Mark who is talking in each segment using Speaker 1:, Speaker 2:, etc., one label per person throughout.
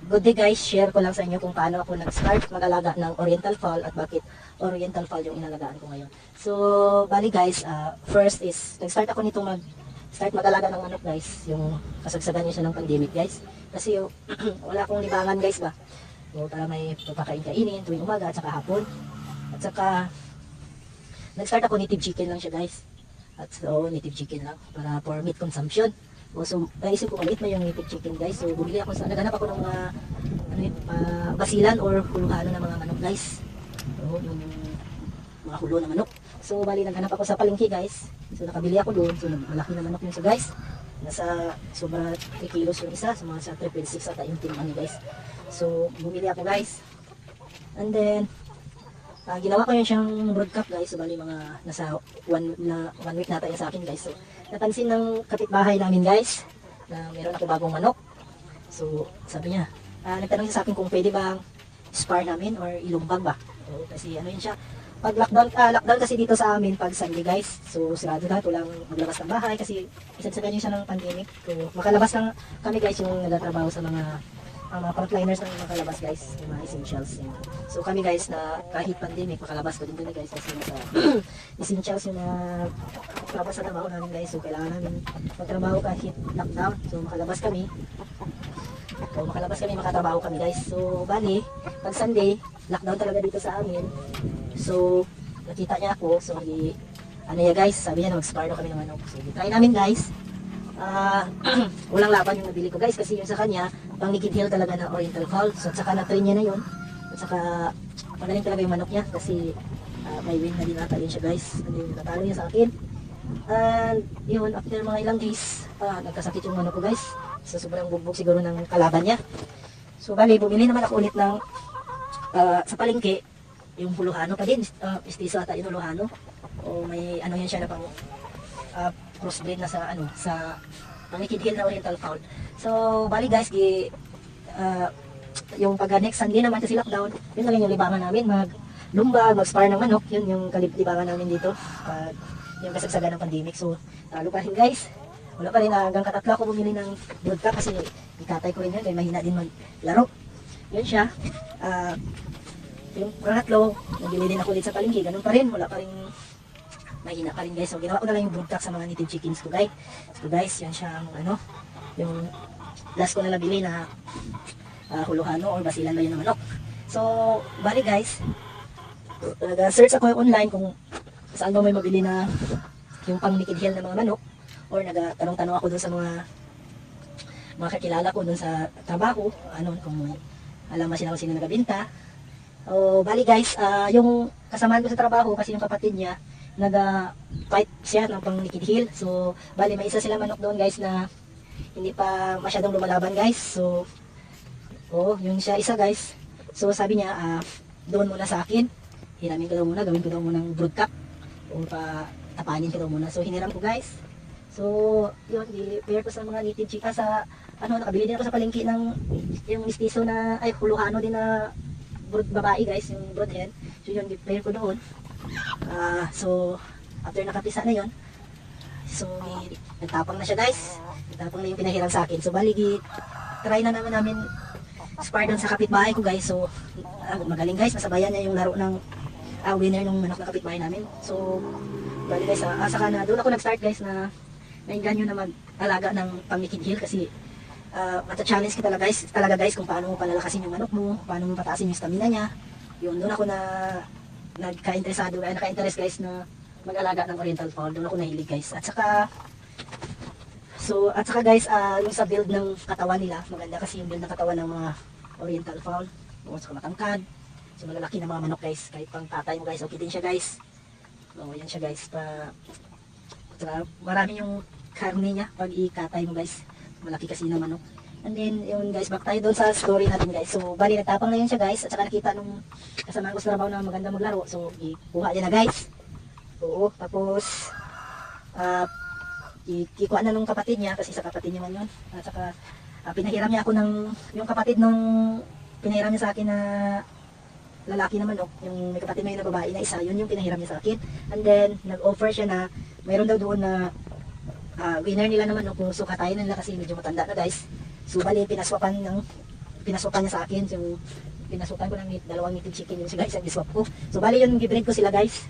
Speaker 1: Good day guys, share ko lang sa inyo kung paano ako nag-start mag-alaga ng Oriental Fowl at bakit Oriental Fowl yung inalagaan ko ngayon. So, bali guys, first is, nag-start ako nito start mag-alaga ng manok guys, yung kasagsagan niya siya ng pandemic guys. Kasi yung, wala akong libangan guys ba. So, para may pagkakain-kainin tuwing umaga at saka hapon. At saka, nag-start ako native chicken lang siya guys. At so, native chicken lang para for meat consumption. So, naisip ko maliit na yung native chicken guys. So, bumili ako naghanap ako ng mga basilan or huluhano ng mga manok guys. So, yung mga hulo na manok. So, bali naghanap ako sa palengke guys. So, nakabili ako doon. So, malaki na manok yun so guys. Nasa sobra 3 kilos yung isa. So, mga sa 3.6 ata yung tinuman ni guys. So, bumili ako guys. And then, ginawa ko yun siyang brood cup guys. So, bali mga nasa 1 week nata yan sa akin guys. So, napansin ng kapitbahay namin guys na meron ako bagong manok. So, sabi niya, nagtanong siya sa akin kung pwede bang spar namin or ilumbag ba. So, kasi ano yun siya, pag lockdown kasi dito sa amin pag Sunday guys. So, sigurado na walang maglabas ng bahay kasi isa sa ganyan siya ng pandemic. So, makalabas lang kami guys yung nagtatrabaho sa mga frontliners ng makalabas guys, yung mga essentials. Yun. So kami guys na kahit pandemic, makalabas ko din kami guys kasi nasa essentials yung labas sa trabaho namin guys. So kailangan namin magtrabaho kahit lockdown. So makalabas kami. So makalabas kami, makatrabaho kami guys. So bali, pag Sunday, lockdown talaga dito sa amin. So nakita niya ako. So ano ya guys, sabi niya na mag-spar daw kami ng manok. So try namin guys. Walang laban yung nabili ko guys kasi yung sa kanya pang Naked Hill talaga na Oriental Fowl. So at saka na-train niya na yun at saka magaling talaga yung manok niya kasi may win na din ata yun siya guys. And then natalo niya sa akin and yun after mga ilang days nagkasakit yung manok ko guys. So sobrang bugbog siguro ng kalaban niya. So bali bumili naman ako ulit ng sa palengke yung huluhano pa din, pistiso ata yung huluhano o may ano yan siya na pang crossbreed na sa sa Naked Hill na Oriental Fowl. So bali guys, yung pag next Sunday naman kasi lockdown, yun na lang yung libangan namin, maglumbag, mag-spar ng manok, yun yung libangan namin dito pag yung kasagsagan ng pandemic. So talo pa rin guys, wala pa rin, hanggang katatlo ako bumili ng brood cup kasi ikatay ko rin yun, kaya mahina din maglaro. Yun siya. Yung pangatlo, nabili din ako dito sa palengke, ganun pa rin, wala pa rin, mahina pa rin guys. So ginawa ko na lang yung brood cup sa mga native chickens ko guys. So guys, yan siya ang yung last ko na nabili na huluhano or basilan ba yun ng manok. So bali guys, nag-search ako online kung saan ba may mabili na yung pang Naked Hill na mga manok or nagtanong-tanong ako dun sa mga kakilala ko dun sa trabaho, kung alam ba sila kung sino nagabinta. O bali guys, yung kasamahan ko sa trabaho kasi yung kapatid niya nag-fight siya ng pang Naked Hill. So bali may isa sila manok doon guys na hindi pa masyadong lumalaban guys. So yung siya isa guys. So sabi niya doon muna sa akin, hiramin ko daw muna, gawin ko daw muna ng brood cup o tapanin ko daw muna. So hiniram ko guys. So yun, i-pair ko sa mga native chicken sa nakabili din ako sa palengke ng yung mistiso na huluhano din na brood babae guys, yung brood hen. So yun, i-pair ko doon. So after nakapisa na yon, so nagtapang na siya guys, nagtapang na yung pinahiram sa akin. So bali try na namin spar doon sa kapitbahay ko guys. So magaling guys, nasabayan niya yung laro ng winner ng manok na kapitbahay namin. So bali guys, saka na doon ako nag-start guys na nainganyo na mag-alaga ng pang Naked Hill kasi mata-challenge kita talaga guys kung paano mo palalakasin yung manok mo, paano mo pataasin yung stamina niya. Yun, doon ako naka-interest guys na mag-alaga ng Oriental Fowl. Doon ako nahilig guys. At saka guys, yung sa build ng katawan nila, maganda kasi yung build ng katawan ng mga Oriental Fowl. So matangkad, so malalaki na mga manok guys. Kahit pang tatay mo guys, okay din siya guys. So yan siya guys. Marami yung karne niya pag ikatay mo guys. Malaki kasi ng manok. And then, yun guys, back tayo doon sa story natin guys. So, bali nagtapang na yun siya guys. At saka nakita nung kasama ko sa trabaho na maganda maglaro. So, ikuha niya na guys. Oo, tapos, ikuha na nung kapatid niya kasi sa kapatid niya man yun. At saka, pinahiram niya ako yung kapatid nung pinahiram niya sa akin na lalaki na manok. Yung may kapatid mo yung na babae na isa, yun yung pinahiram niya sa akin. And then, nag-offer siya na mayroon daw doon na winner nila naman kung sukatayin nila kasi medyo matanda na guys. So bali pinaswapan ng pinasukan niya sa akin. So, pinasukan ko ng dalawang native chicken yun siya guys, ang iswap ko. So, bali yun, gibreed ko sila guys.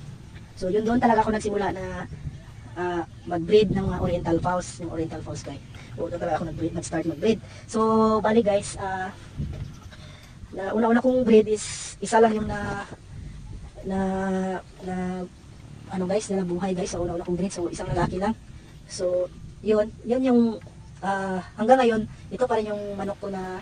Speaker 1: So, yun doon talaga ako nagsimula na mag-breed ng mga oriental fowls, yung oriental fowls guys. O, doon talaga ako nag-start mag-breed. So, bali guys, na una-una kong breed is isa lang yung ano guys, na nabuhay guys sa una-una kong breed. So, isang lalaki lang. So, yun yung hanggang ngayon, ito pa rin yung manok ko na,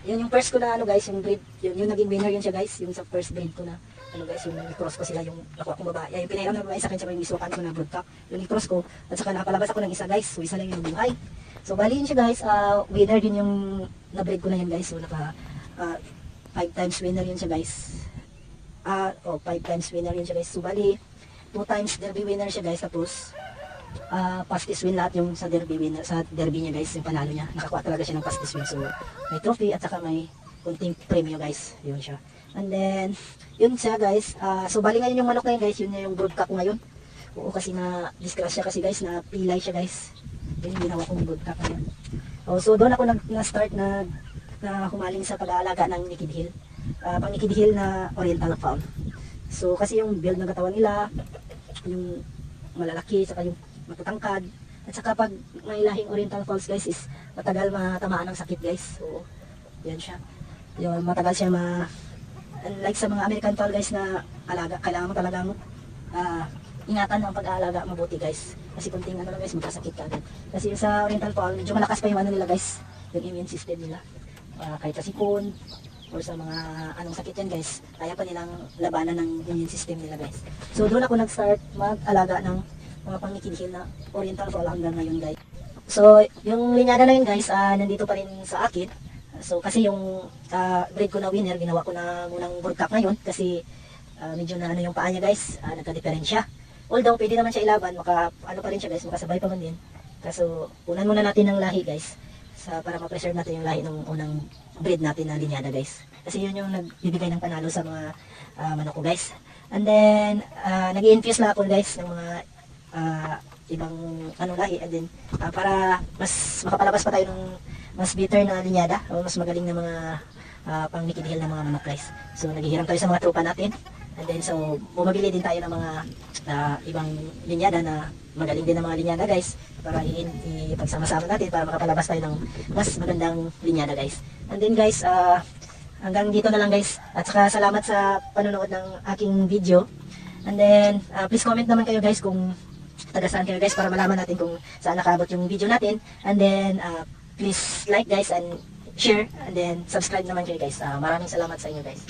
Speaker 1: yun yung first ko na ano guys, yung breed, yung naging winner yun siya guys, yung sa first breed ko na, ano guys, yung i-cross ko sila, yung nakuha kong babae, yung pinairam na babae sa akin, saka yung isukan ko na broodcock, yung i-cross ko, at saka nakapalabas ako ng isa guys, so isa lang yung buhay. So bali yun siya guys, winner din yung na-breed ko na yun guys, so naka 5 times winner yun siya guys. 5 times winner yun siya guys, so bali 2 times derby winner siya guys, tapos pastis win lahat yung sa derby win, sa derby niya guys, yung panalo niya, nakakuha talaga siya ng pastis win, so may trophy at saka may kunting premyo guys, yun siya. And then yun siya guys, so bali ngayon yung manok na yun guys, yun yung broodcock ko ngayon. Oo, kasi na disgrasya kasi guys, na pilay siya guys, yun yung ginawa kong broodcock ngayon. So doon ako na-start na humaling sa pag-aalaga ng Naked Hill, pang Naked Hill na oriental fowl. So kasi yung build ng katawan nila, yung malalaki, saka yung matatangkad, at saka pag may lahing oriental fowls guys is matagal matamaan ng sakit guys. So yan siya, yun, matagal siya like sa mga American fowl guys na alaga, kailangan mo talagang ingatan ng pag-aalaga mabuti guys, kasi kunting ano lang guys, magkasakit ka agad. Kasi yung sa oriental fowl, medyo malakas pa yung ano nila guys, yung immune system nila, kahit sa sipon or sa mga anong sakit yan guys, kaya pa nilang labanan ng immune system nila guys. So doon ako nag-start mag-alaga ng mga pang-Naked Hill na oriental fowl hanggang ngayon guys. So yung linyada na yun guys, nandito pa rin sa akin. So kasi yung breed ko na winner, ginawa ko na munang broodcock ngayon kasi medyo na ano yung paa niya guys, nagka-diferensya. Although pwede naman siya ilaban, ano pa rin siya guys, makasabay pa man din. Kaso unan muna natin ng lahi guys, para ma-preserve natin yung lahi ng unang breed natin na linyada guys. Kasi yun yung nagbibigay ng panalo sa mga manok ko guys. And then nag-i-infuse na ako guys ng mga ibang ano lahi, and then para mas makapalabas pa tayo ng mas bitter na linyada o mas magaling na mga pang Naked Hill na mga manok guys. So naghihiram tayo sa mga tropa natin, and then so bumabili din tayo ng mga ibang linyada na magaling din na mga linyada guys, para ipagsama-sama natin para makapalabas tayo ng mas magandang linyada guys. And then guys, hanggang dito na lang guys, at saka salamat sa panonood ng aking video. And then please comment naman kayo guys kung taga saan kayo guys, para malaman natin kung saan nakaabot yung video natin. And then please like guys and share, and then subscribe naman kayo guys. Maraming salamat sa inyo guys.